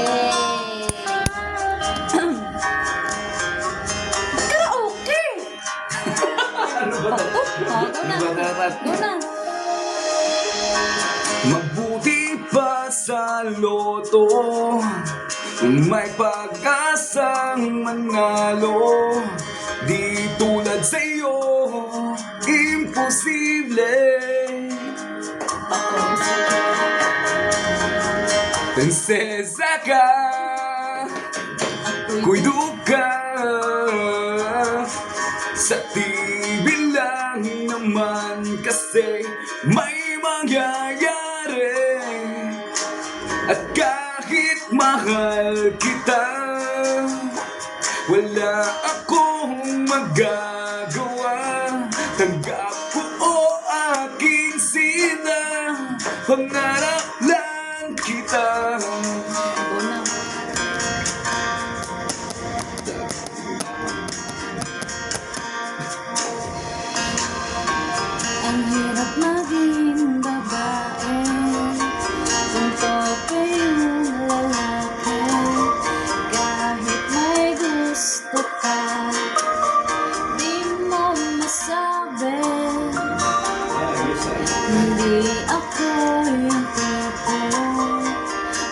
Eh. Karaoke! Ano ba ito? Go na. Ano ba dapat? Go na. Mabuti pa sa loto, may pag-asang manalo. Di tulad sa'yo, imposible. Prinsesa ka, kuido ka. Sa TV lang naman kasi may mangyayari. At kahit mahal kita, wala akong magagawa. Tanggap ko o aking sina, pangarap lang kita. Go na. Ang hirap maging babae kung tope yung lalaki. Kahit may gusto ka, di mo masabi. Hindi ako yung tipo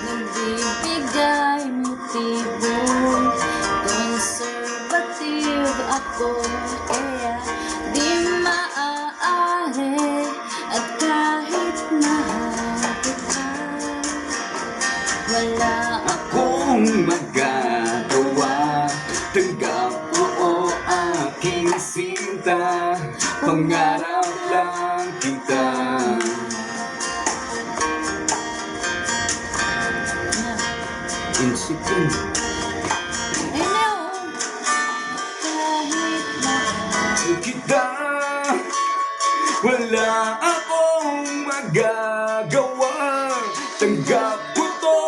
nagbibigay motibo. Conservative ako, kaya di maaari. At kahit mahal kita, wala Kung magagawa, tanggap ko o aking sinta, pangarap lang kita. Insipin. kahit mahal Kita, wala akong magagawa. Tanggap ko to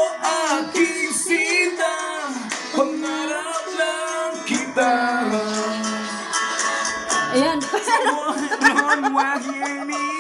aking sinta, pangarap lang kita. Ayan. Noon wahing